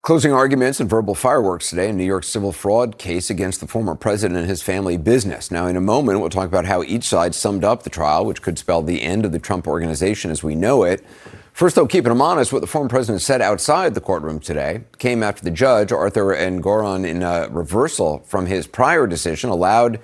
Closing arguments and verbal fireworks today in New York's civil fraud case against the former president and his family business. Now, in a moment, we'll talk about how each side summed up the trial, which could spell the end of the Trump organization as we know it. First, though, keeping him honest, what the former president said outside the courtroom today came after the judge, Arthur Engoron, in a reversal from his prior decision, allowed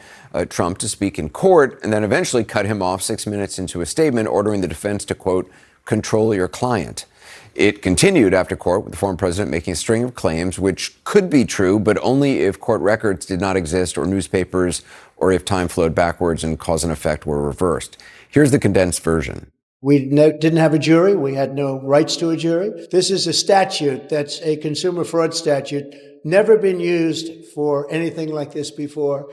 Trump to speak in court and then eventually cut him off 6 minutes into a statement ordering the defense to, quote, control your client. It continued after court with the former president making a string of claims which could be true, but only if court records did not exist or newspapers or if time flowed backwards and cause and effect were reversed. Here's the condensed version. We didn't have a jury. We had no rights to a jury. This is a statute that's a consumer fraud statute, never been used for anything like this before,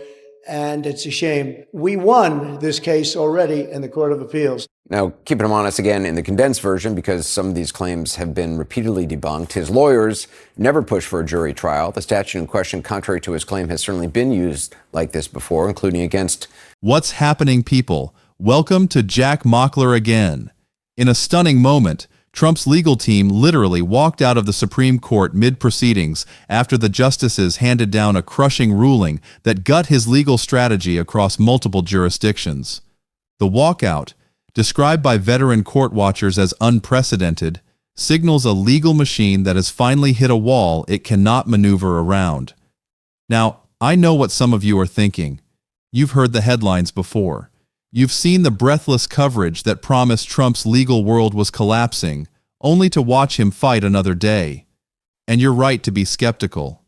and it's a shame. We won this case already in the Court of Appeals. Now, keeping him honest again in the condensed version, because some of these claims have been repeatedly debunked, his lawyers never pushed for a jury trial. The statute in question, contrary to his claim, has certainly been used like this before, including against... What's happening, people? Welcome to Jack Mockler again. In a stunning moment, Trump's legal team literally walked out of the Supreme Court mid-proceedings after the justices handed down a crushing ruling that gut his legal strategy across multiple jurisdictions. The walkout, described by veteran court watchers as unprecedented, signals a legal machine that has finally hit a wall it cannot maneuver around. Now, I know what some of you are thinking. You've heard the headlines before. You've seen the breathless coverage that promised Trump's legal world was collapsing, only to watch him fight another day. And you're right to be skeptical.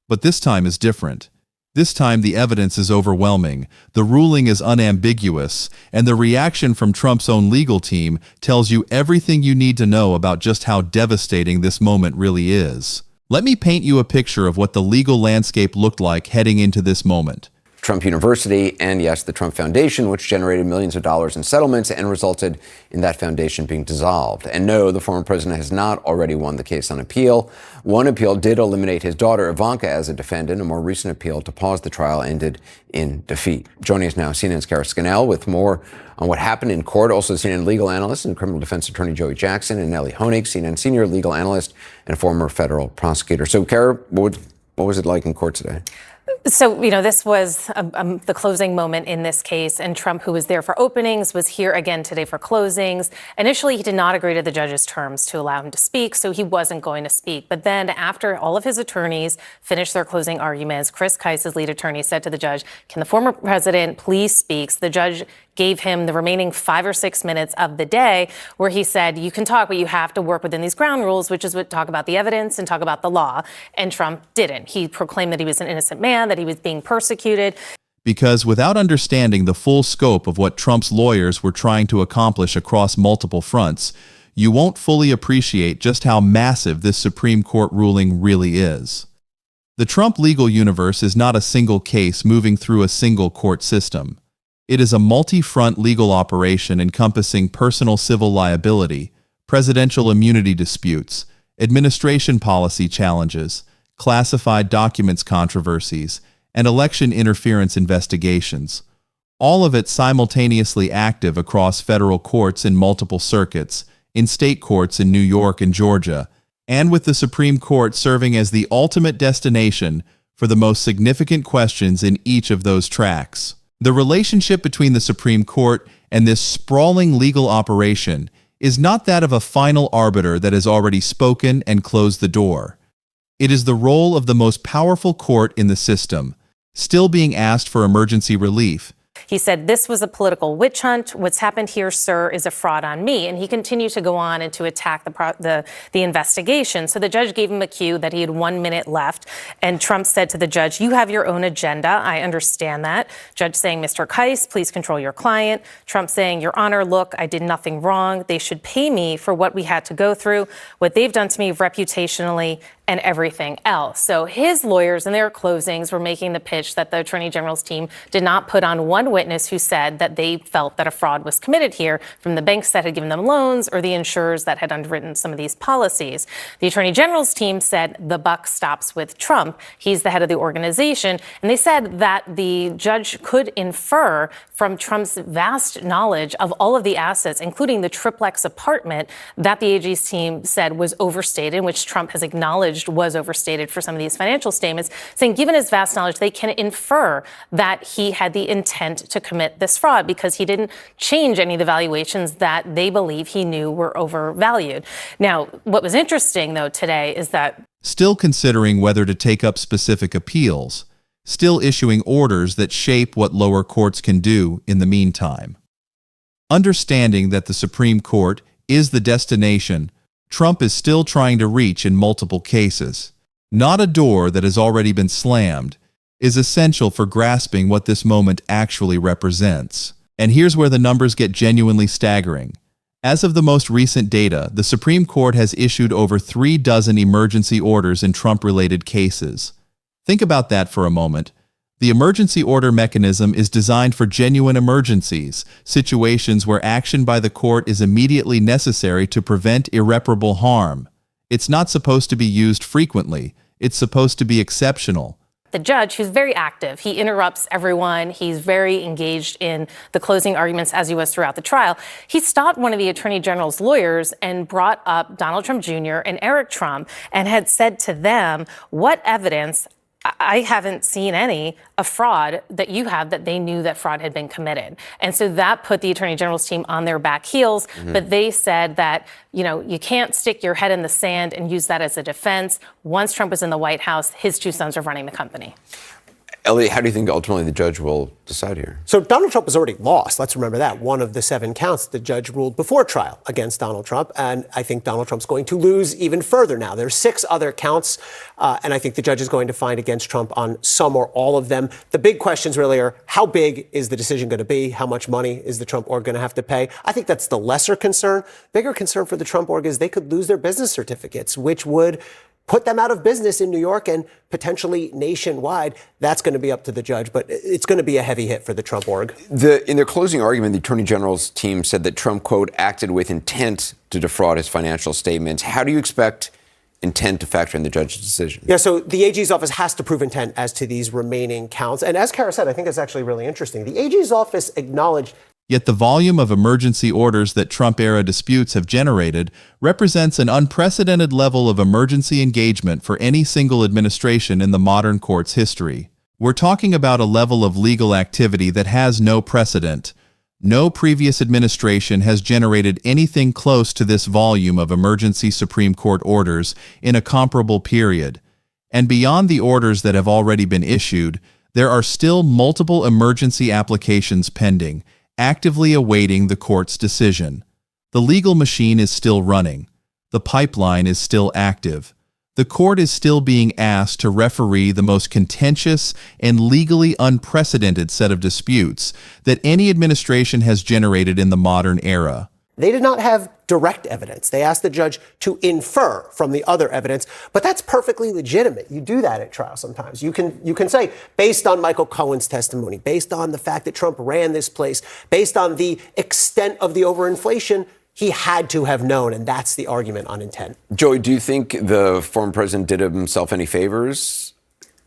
But this time is different. This time the evidence is overwhelming, the ruling is unambiguous, and the reaction from Trump's own legal team tells you everything you need to know about just how devastating this moment really is. Let me paint you a picture of what the legal landscape looked like heading into this moment. Trump University and, yes, the Trump Foundation, which generated millions of dollars in settlements and resulted in that foundation being dissolved. And no, the former president has not already won the case on appeal. One appeal did eliminate his daughter, Ivanka, as a defendant. A more recent appeal to pause the trial ended in defeat. Joining us now, CNN's Kara Scannell with more on what happened in court. Also, CNN legal analyst and criminal defense attorney Joey Jackson, and Nellie Honig, CNN senior legal analyst and former federal prosecutor. So, Kara, what was it like in court today? So, this was the closing moment in this case, and Trump, who was there for openings, was here again today for closings. Initially, he did not agree to the judge's terms to allow him to speak, so he wasn't going to speak. But then after all of his attorneys finished their closing arguments, Chris Kise, his lead attorney, said to the judge, "Can the former president please speak?" So the judge gave him the remaining 5 or 6 minutes of the day where he said, you can talk, but you have to work within these ground rules, which is what talk about the evidence and talk about the law. And Trump didn't. He proclaimed that he was an innocent man, that he was being persecuted. Because without understanding the full scope of what Trump's lawyers were trying to accomplish across multiple fronts, you won't fully appreciate just how massive this Supreme Court ruling really is. The Trump legal universe is not a single case moving through a single court system. It is a multi-front legal operation encompassing personal civil liability, presidential immunity disputes, administration policy challenges, classified documents controversies, and election interference investigations, all of it simultaneously active across federal courts in multiple circuits, in state courts in New York and Georgia, and with the Supreme Court serving as the ultimate destination for the most significant questions in each of those tracks. The relationship between the Supreme Court and this sprawling legal operation is not that of a final arbiter that has already spoken and closed the door. It is the role of the most powerful court in the system, still being asked for emergency relief. He said, "This was a political witch hunt. What's happened here, sir, is a fraud on me." And he continued to go on and to attack the investigation. So the judge gave him a cue that he had 1 minute left. And Trump said to the judge, "You have your own agenda. I understand that." Judge saying, "Mr. Kise, please control your client." Trump saying, "Your Honor, look, I did nothing wrong. They should pay me for what we had to go through, what they've done to me reputationally, and everything else." So his lawyers in their closings were making the pitch that the Attorney General's team did not put on one witness who said that they felt that a fraud was committed here from the banks that had given them loans or the insurers that had underwritten some of these policies. The Attorney General's team said the buck stops with Trump. He's the head of the organization. And they said that the judge could infer from Trump's vast knowledge of all of the assets, including the triplex apartment that the AG's team said was overstated, which Trump has acknowledged alleged was overstated for some of these financial statements, saying given his vast knowledge, they can infer that he had the intent to commit this fraud because he didn't change any of the valuations that they believe he knew were overvalued. Now, what was interesting, though, today is that still considering whether to take up specific appeals, still issuing orders that shape what lower courts can do in the meantime. Understanding that the Supreme Court is the destination Trump is still trying to reach in multiple cases, not a door that has already been slammed, is essential for grasping what this moment actually represents. And here's where the numbers get genuinely staggering. As of the most recent data, the Supreme Court has issued over 36 emergency orders in Trump-related cases. Think about that for a moment. The emergency order mechanism is designed for genuine emergencies, situations where action by the court is immediately necessary to prevent irreparable harm. It's not supposed to be used frequently. It's supposed to be exceptional. the judge, who's very active, he interrupts everyone. He's very engaged in the closing arguments, as he was throughout the trial. He stopped one of the attorney general's lawyers and brought up Donald Trump Jr. and Eric Trump and had said to them, what evidence, I haven't seen any, of fraud that you have that they knew that fraud had been committed. And so that put the attorney general's team on their back heels. But they said that, you know, you can't stick your head in the sand and use that as a defense. Once Trump was in the White House, his two sons are running the company. Elliot, how do you think ultimately the judge will decide here? So Donald Trump has already lost. Let's remember that. One of the 7 counts the judge ruled before trial against Donald Trump. And I think Donald Trump's going to lose even further now. There's 6 other counts. And I think the judge is going to find against Trump on some or all of them. The big questions really are, how big is the decision going to be? How much money is the Trump org going to have to pay? I think that's the lesser concern. Bigger concern for the Trump org is they could lose their business certificates, which would put them out of business in New York and potentially nationwide. That's going to be up to the judge, but it's going to be a heavy hit for the Trump org. In their closing argument, the Attorney General's team said that Trump, quote, acted with intent to defraud his financial statements. How do you expect intent to factor in the judge's decision? Yeah, so the AG's office has to prove intent as to these remaining counts. And as Kara said, I think it's actually really interesting. The AG's office acknowledged Yet the volume of emergency orders that Trump-era disputes have generated represents an unprecedented level of emergency engagement for any single administration in the modern court's history. We're talking about a level of legal activity that has no precedent. No previous administration has generated anything close to this volume of emergency Supreme Court orders in a comparable period. And beyond the orders that have already been issued, there are still multiple emergency applications pending, actively awaiting the court's decision. The legal machine is still running. The pipeline is still active. The court is still being asked to referee the most contentious and legally unprecedented set of disputes that any administration has generated in the modern era. they did not have direct evidence. They asked the judge to infer from the other evidence, but that's perfectly legitimate. You do that at trial sometimes. You can say, based on Michael Cohen's testimony, based on the fact that Trump ran this place, based on the extent of the overinflation, he had to have known, and that's the argument on intent. Joey, do you think the former president did himself any favors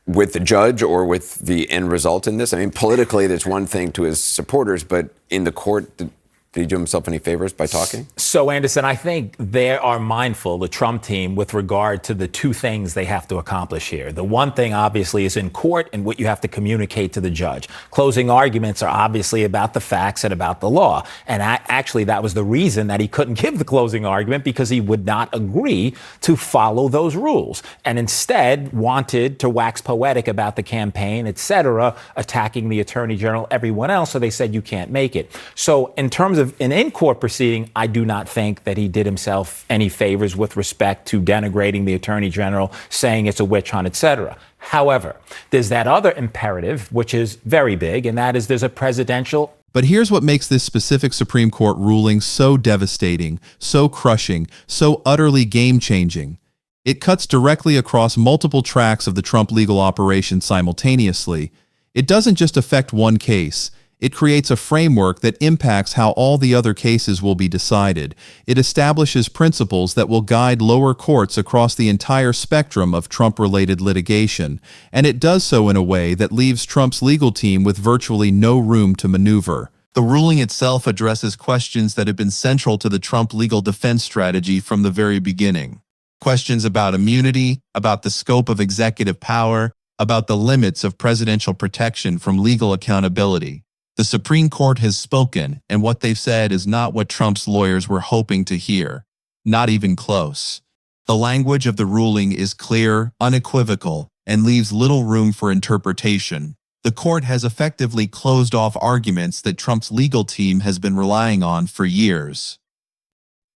with the judge or with the end result in this? I mean, politically, there's one thing to his supporters, but in the court, did he do himself any favors by talking? So, Anderson, I think they are mindful, the Trump team, with regard to the two things they have to accomplish here. The one thing, obviously, is in court and what you have to communicate to the judge. Closing arguments are obviously about the facts and about the law. And actually, that was the reason that he couldn't give the closing argument, because he would not agree to follow those rules and instead wanted to wax poetic about the campaign, et cetera, attacking the attorney general, everyone else. So they said, you can't make it. So in terms of an in-court proceeding, I do not think that he did himself any favors with respect to denigrating the attorney general, saying it's a witch hunt, et cetera. However, there's that other imperative, which is very big, and that is there's a presidential. But here's what makes this specific Supreme Court ruling so devastating, so crushing, so utterly game-changing. It cuts directly across multiple tracks of the Trump legal operation simultaneously. It doesn't just affect one case. It creates a framework that impacts how all the other cases will be decided. It establishes principles that will guide lower courts across the entire spectrum of Trump-related litigation, and it does so in a way that leaves Trump's legal team with virtually no room to maneuver. The ruling itself addresses questions that have been central to the Trump legal defense strategy from the very beginning. Questions about immunity, about the scope of executive power, about the limits of presidential protection from legal accountability. The Supreme Court has spoken, and what they've said is not what Trump's lawyers were hoping to hear. Not even close. The language of the ruling is clear, unequivocal, and leaves little room for interpretation. The court has effectively closed off arguments that Trump's legal team has been relying on for years.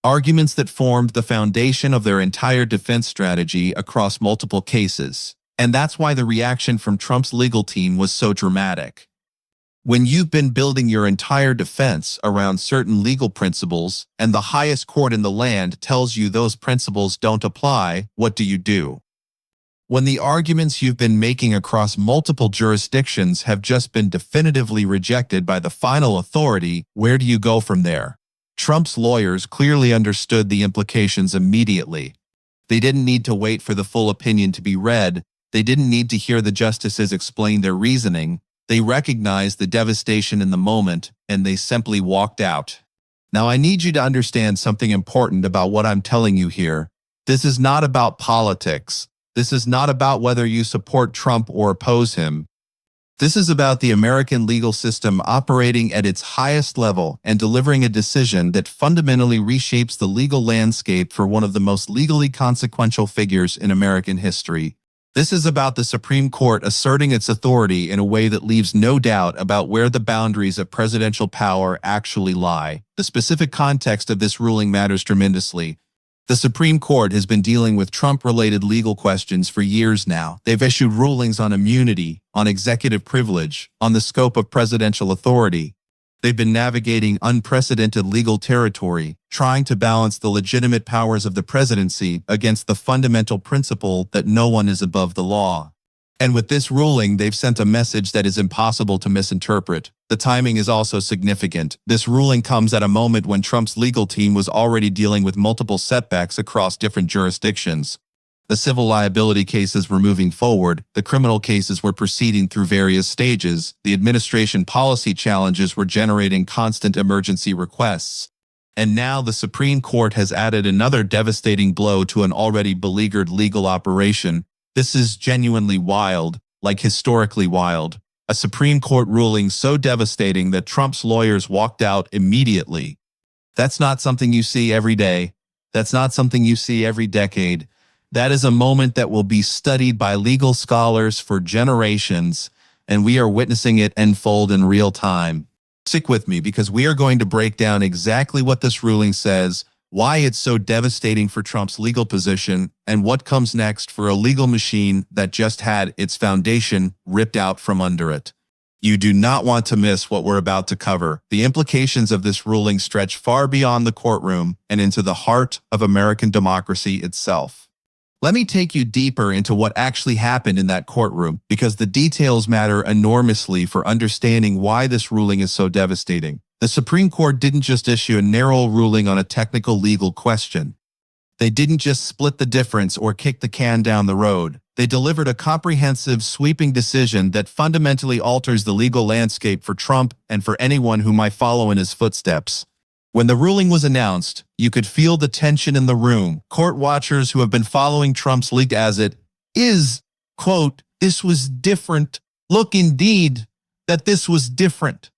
Arguments that formed the foundation of their entire defense strategy across multiple cases. And that's why the reaction from Trump's legal team was so dramatic. When you've been building your entire defense around certain legal principles and the highest court in the land tells you those principles don't apply, what do? When the arguments you've been making across multiple jurisdictions have just been definitively rejected by the final authority, where do you go from there? Trump's lawyers clearly understood the implications immediately. They didn't need to wait for the full opinion to be read. They didn't need to hear the justices explain their reasoning. They recognized the devastation in the moment, and they simply walked out. Now, I need you to understand something important about what I'm telling you here. This is not about politics. This is not about whether you support Trump or oppose him. This is about the American legal system operating at its highest level and delivering a decision that fundamentally reshapes the legal landscape for one of the most legally consequential figures in American history. This is about the Supreme Court asserting its authority in a way that leaves no doubt about where the boundaries of presidential power actually lie. The specific context of this ruling matters tremendously. The Supreme Court has been dealing with Trump-related legal questions for years now. They've issued rulings on immunity, on executive privilege, on the scope of presidential authority. They've been navigating unprecedented legal territory, trying to balance the legitimate powers of the presidency against the fundamental principle that no one is above the law. And with this ruling, they've sent a message that is impossible to misinterpret. The timing is also significant. This ruling comes at a moment when Trump's legal team was already dealing with multiple setbacks across different jurisdictions. The civil liability cases were moving forward, the criminal cases were proceeding through various stages, the administration policy challenges were generating constant emergency requests. And now the Supreme Court has added another devastating blow to an already beleaguered legal operation. This is genuinely wild, like historically wild. A Supreme Court ruling so devastating that Trump's lawyers walked out immediately. That's not something you see every day. That's not something you see every decade. That is a moment that will be studied by legal scholars for generations, and we are witnessing it unfold in real time. Stick with me because we are going to break down exactly what this ruling says, why it's so devastating for Trump's legal position, and what comes next for a legal machine that just had its foundation ripped out from under it. You do not want to miss what we're about to cover. The implications of this ruling stretch far beyond the courtroom and into the heart of American democracy itself. Let me take you deeper into what actually happened in that courtroom, because the details matter enormously for understanding why this ruling is so devastating. The Supreme Court didn't just issue a narrow ruling on a technical legal question. They didn't just split the difference or kick the can down the road. They delivered a comprehensive, sweeping decision that fundamentally alters the legal landscape for Trump and for anyone who might follow in his footsteps. When the ruling was announced, you could feel the tension in the room. Court watchers who have been following Trump's leak as it is, quote, "This was different. Look, indeed, that this was different.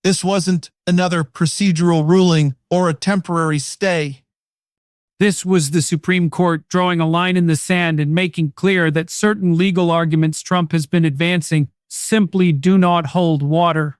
This wasn't another procedural ruling or a temporary stay." This was the Supreme Court drawing a line in the sand and making clear that certain legal arguments Trump has been advancing simply do not hold water.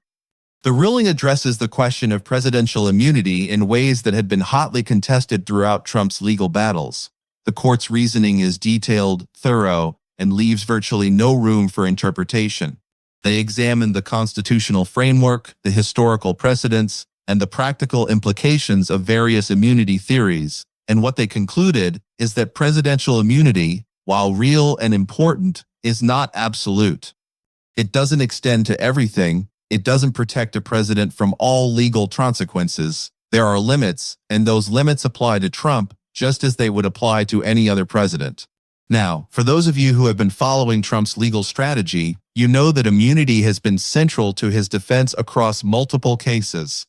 The ruling addresses the question of presidential immunity in ways that had been hotly contested throughout Trump's legal battles. The court's reasoning is detailed, thorough, and leaves virtually no room for interpretation. They examine the constitutional framework, the historical precedents, and the practical implications of various immunity theories. And what they concluded is that presidential immunity, while real and important, is not absolute. It doesn't extend to everything. It doesn't protect a president from all legal consequences. There are limits, and those limits apply to Trump just as they would apply to any other president. Now, for those of you who have been following Trump's legal strategy, you know that immunity has been central to his defense across multiple cases.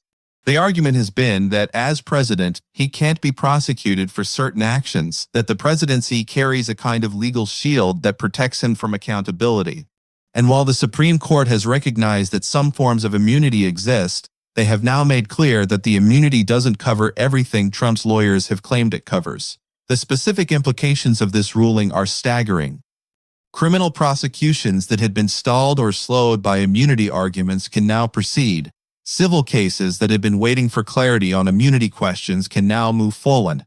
The argument has been that as president, he can't be prosecuted for certain actions, that the presidency carries a kind of legal shield that protects him from accountability. And while the Supreme Court has recognized that some forms of immunity exist, they have now made clear that the immunity doesn't cover everything Trump's lawyers have claimed it covers. The specific implications of this ruling are staggering. Criminal prosecutions that had been stalled or slowed by immunity arguments can now proceed. Civil cases that had been waiting for clarity on immunity questions can now move forward.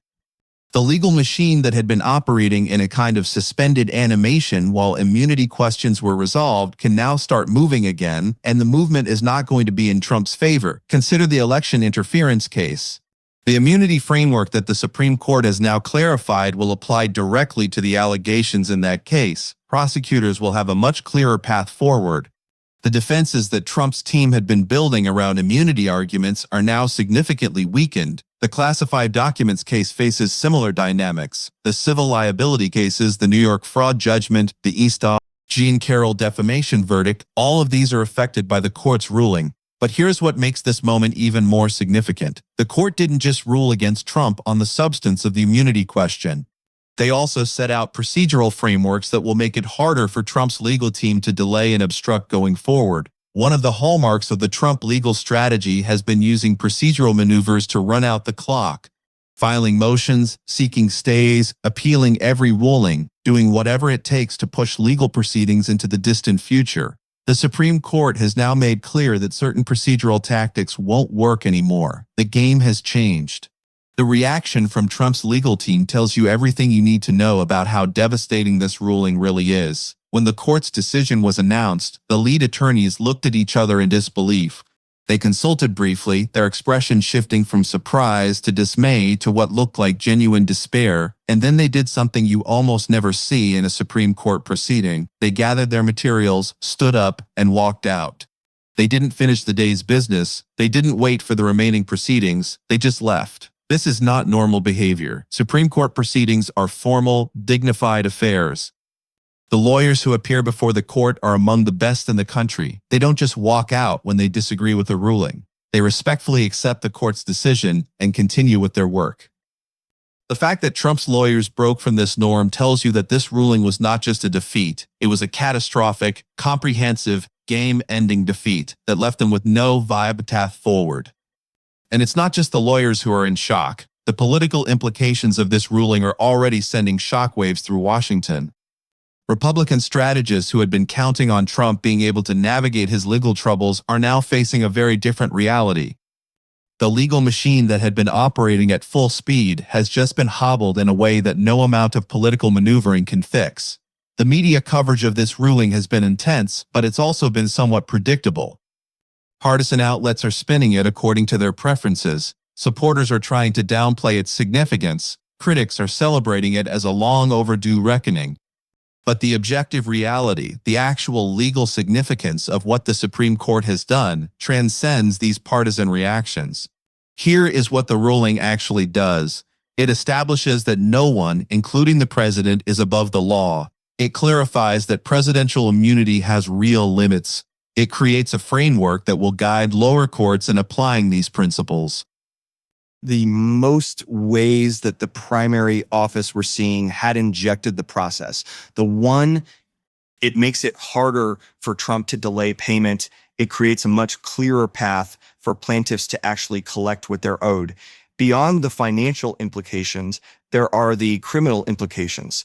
The legal machine that had been operating in a kind of suspended animation while immunity questions were resolved can now start moving again, and the movement is not going to be in Trump's favor. Consider the election interference case. The immunity framework that the Supreme Court has now clarified will apply directly to the allegations in that case. Prosecutors will have a much clearer path forward. The defenses that Trump's team had been building around immunity arguments are now significantly weakened. The classified documents case faces similar dynamics. The civil liability cases, the New York fraud judgment, the Eastall, Jean Carroll defamation verdict, all of these are affected by the court's ruling. But here's what makes this moment even more significant. The court didn't just rule against Trump on the substance of the immunity question. They also set out procedural frameworks that will make it harder for Trump's legal team to delay and obstruct going forward. One of the hallmarks of the Trump legal strategy has been using procedural maneuvers to run out the clock, filing motions, seeking stays, appealing every ruling, doing whatever it takes to push legal proceedings into the distant future. The Supreme Court has now made clear that certain procedural tactics won't work anymore. The game has changed. The reaction from Trump's legal team tells you everything you need to know about how devastating this ruling really is. When the court's decision was announced, the lead attorneys looked at each other in disbelief. They consulted briefly, their expression shifting from surprise to dismay to what looked like genuine despair, and then they did something you almost never see in a Supreme Court proceeding. They gathered their materials, stood up, and walked out. They didn't finish the day's business. They didn't wait for the remaining proceedings. They just left. This is not normal behavior. Supreme Court proceedings are formal, dignified affairs. The lawyers who appear before the court are among the best in the country. They don't just walk out when they disagree with a ruling. They respectfully accept the court's decision and continue with their work. The fact that Trump's lawyers broke from this norm tells you that this ruling was not just a defeat. It was a catastrophic, comprehensive, game-ending defeat that left them with no viable path forward. And it's not just the lawyers who are in shock. The political implications of this ruling are already sending shockwaves through Washington. Republican strategists who had been counting on Trump being able to navigate his legal troubles are now facing a very different reality. The legal machine that had been operating at full speed has just been hobbled in a way that no amount of political maneuvering can fix. The media coverage of this ruling has been intense, but it's also been somewhat predictable. Partisan outlets are spinning it according to their preferences. Supporters are trying to downplay its significance. Critics are celebrating it as a long overdue reckoning. But the objective reality, the actual legal significance of what the Supreme Court has done, transcends these partisan reactions. Here is what the ruling actually does. It establishes that no one, including the president, is above the law. It clarifies that presidential immunity has real limits. It creates a framework that will guide lower courts in applying these principles. The most ways that the primary office we're seeing had injected the process. The one, it makes it harder for Trump to delay payment. It creates a much clearer path for plaintiffs to actually collect what they're owed. Beyond the financial implications, there are the criminal implications.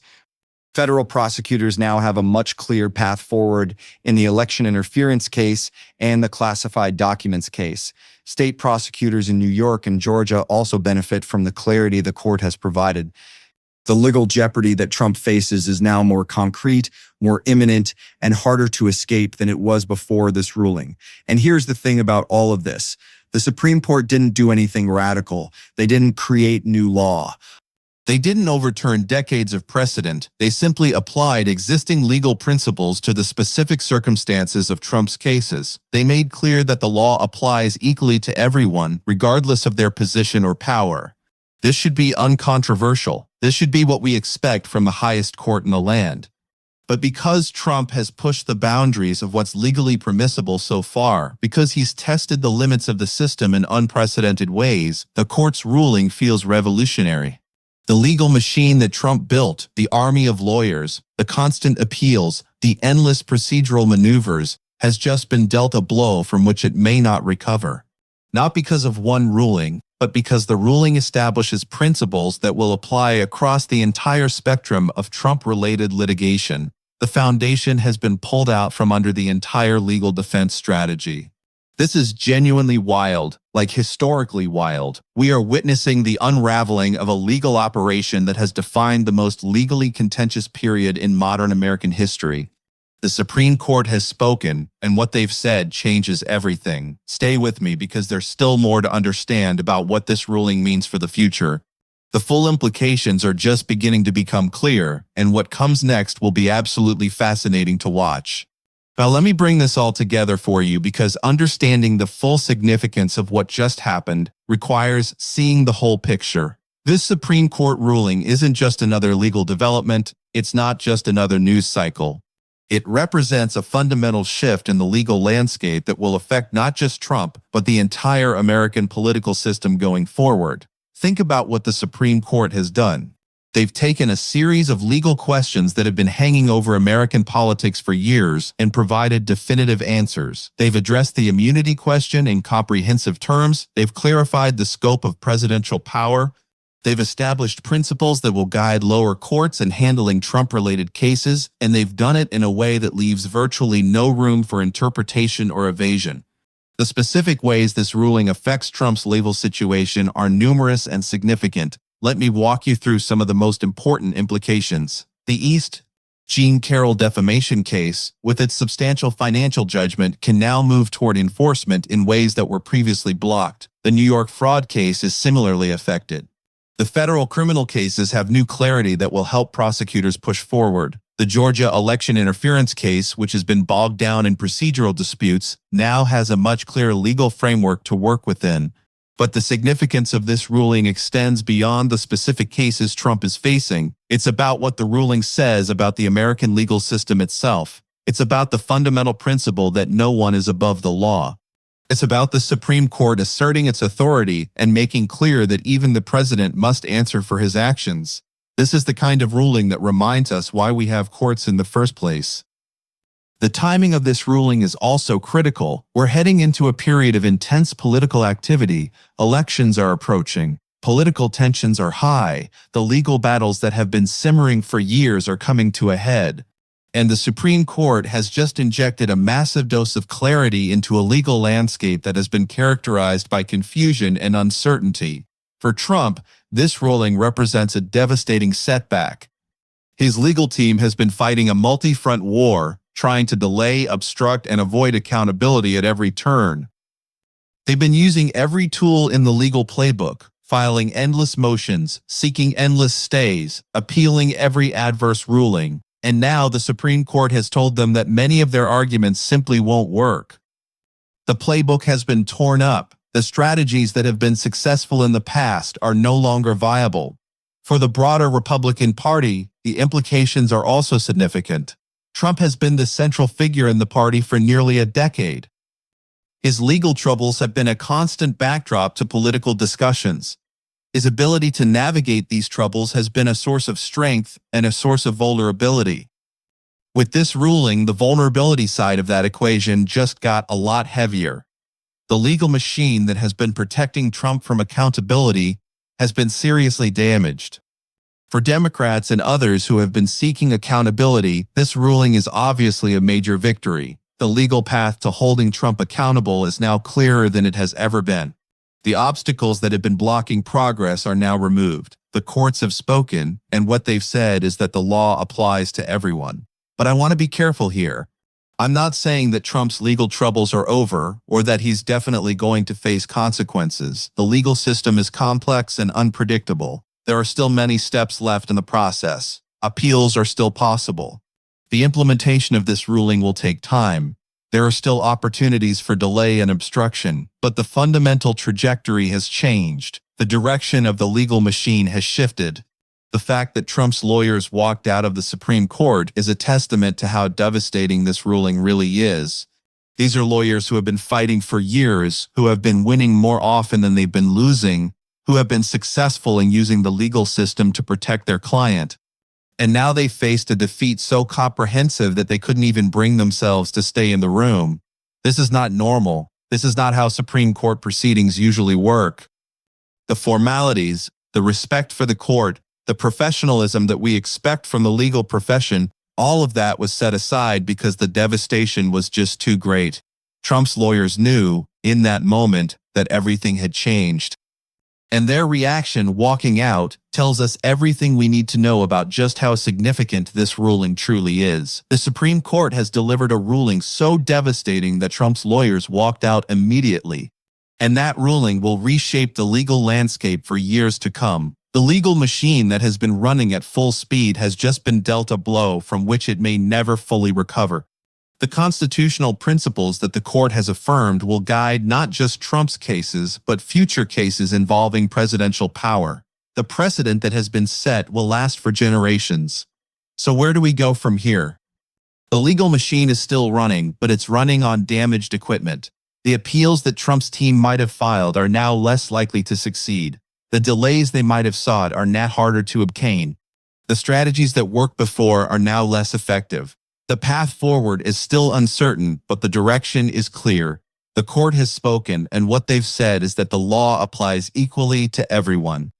Federal prosecutors now have a much clearer path forward in the election interference case and the classified documents case. State prosecutors in New York and Georgia also benefit from the clarity the court has provided. The legal jeopardy that Trump faces is now more concrete, more imminent, and harder to escape than it was before this ruling. And here's the thing about all of this. The Supreme Court didn't do anything radical. They didn't create new law. They didn't overturn decades of precedent. They simply applied existing legal principles to the specific circumstances of Trump's cases. They made clear that the law applies equally to everyone, regardless of their position or power. This should be uncontroversial. This should be what we expect from the highest court in the land. But because Trump has pushed the boundaries of what's legally permissible so far, because he's tested the limits of the system in unprecedented ways, the court's ruling feels revolutionary. The legal machine that Trump built, the army of lawyers, the constant appeals, the endless procedural maneuvers, has just been dealt a blow from which it may not recover. Not because of one ruling, but because the ruling establishes principles that will apply across the entire spectrum of Trump-related litigation. The foundation has been pulled out from under the entire legal defense strategy. This is genuinely wild, like historically wild. We are witnessing the unraveling of a legal operation that has defined the most legally contentious period in modern American history. The Supreme Court has spoken, and what they've said changes everything. Stay with me because there's still more to understand about what this ruling means for the future. The full implications are just beginning to become clear, and what comes next will be absolutely fascinating to watch. Now let me bring this all together for you because understanding the full significance of what just happened requires seeing the whole picture. This Supreme Court ruling isn't just another legal development, it's not just another news cycle. It represents a fundamental shift in the legal landscape that will affect not just Trump, but the entire American political system going forward. Think about what the Supreme Court has done. They've taken a series of legal questions that have been hanging over American politics for years and provided definitive answers. They've addressed the immunity question in comprehensive terms. They've clarified the scope of presidential power. They've established principles that will guide lower courts in handling Trump-related cases, and they've done it in a way that leaves virtually no room for interpretation or evasion. The specific ways this ruling affects Trump's legal situation are numerous and significant. Let me walk you through some of the most important implications. The East Jean Carroll defamation case, with its substantial financial judgment, can now move toward enforcement in ways that were previously blocked. The New York fraud case is similarly affected. The federal criminal cases have new clarity that will help prosecutors push forward. The Georgia election interference case, which has been bogged down in procedural disputes, now has a much clearer legal framework to work within. But the significance of this ruling extends beyond the specific cases Trump is facing. It's about what the ruling says about the American legal system itself. It's about the fundamental principle that no one is above the law. It's about the Supreme Court asserting its authority and making clear that even the president must answer for his actions. This is the kind of ruling that reminds us why we have courts in the first place. The timing of this ruling is also critical. We're heading into a period of intense political activity. Elections are approaching. Political tensions are high. The legal battles that have been simmering for years are coming to a head. And the Supreme Court has just injected a massive dose of clarity into a legal landscape that has been characterized by confusion and uncertainty. For Trump, this ruling represents a devastating setback. His legal team has been fighting a multi-front war, trying to delay, obstruct, and avoid accountability at every turn. They've been using every tool in the legal playbook, filing endless motions, seeking endless stays, appealing every adverse ruling. And now the Supreme Court has told them that many of their arguments simply won't work. The playbook has been torn up. The strategies that have been successful in the past are no longer viable. For the broader Republican Party, the implications are also significant. Trump has been the central figure in the party for nearly a decade. His legal troubles have been a constant backdrop to political discussions. His ability to navigate these troubles has been a source of strength and a source of vulnerability. With this ruling, the vulnerability side of that equation just got a lot heavier. The legal machine that has been protecting Trump from accountability has been seriously damaged. For Democrats and others who have been seeking accountability, this ruling is obviously a major victory. The legal path to holding Trump accountable is now clearer than it has ever been. The obstacles that have been blocking progress are now removed. The courts have spoken, and what they've said is that the law applies to everyone. But I want to be careful here. I'm not saying that Trump's legal troubles are over or that he's definitely going to face consequences. The legal system is complex and unpredictable. There are still many steps left in the process. Appeals are still possible. The implementation of this ruling will take time. There are still opportunities for delay and obstruction, but the fundamental trajectory has changed. The direction of the legal machine has shifted. The fact that Trump's lawyers walked out of the Supreme Court is a testament to how devastating this ruling really is. These are lawyers who have been fighting for years, who have been winning more often than they've been losing, who have been successful in using the legal system to protect their client. And now they faced a defeat so comprehensive that they couldn't even bring themselves to stay in the room. This is not normal. This is not how Supreme Court proceedings usually work. The formalities, the respect for the court, the professionalism that we expect from the legal profession, all of that was set aside because the devastation was just too great. Trump's lawyers knew, in that moment, that everything had changed. And their reaction walking out tells us everything we need to know about just how significant this ruling truly is. The Supreme Court has delivered a ruling so devastating that Trump's lawyers walked out immediately. And that ruling will reshape the legal landscape for years to come. The legal machine that has been running at full speed has just been dealt a blow from which it may never fully recover. The constitutional principles that the court has affirmed will guide not just Trump's cases, but future cases involving presidential power. The precedent that has been set will last for generations. So where do we go from here? The legal machine is still running, but it's running on damaged equipment. The appeals that Trump's team might have filed are now less likely to succeed. The delays they might have sought are now harder to obtain. The strategies that worked before are now less effective. The path forward is still uncertain, but the direction is clear. The court has spoken, and what they've said is that the law applies equally to everyone.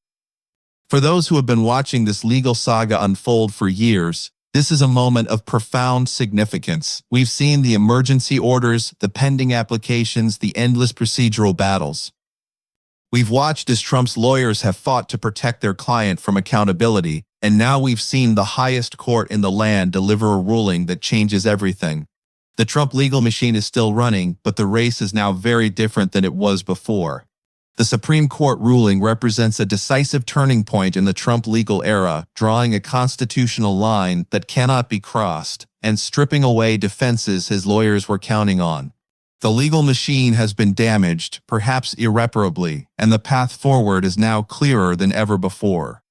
For those who have been watching this legal saga unfold for years, this is a moment of profound significance. We've seen the emergency orders, the pending applications, the endless procedural battles. We've watched as Trump's lawyers have fought to protect their client from accountability, and now we've seen the highest court in the land deliver a ruling that changes everything. The Trump legal machine is still running, but the race is now very different than it was before. The Supreme Court ruling represents a decisive turning point in the Trump legal era, drawing a constitutional line that cannot be crossed, and stripping away defenses his lawyers were counting on. The legal machine has been damaged, perhaps irreparably, and the path forward is now clearer than ever before.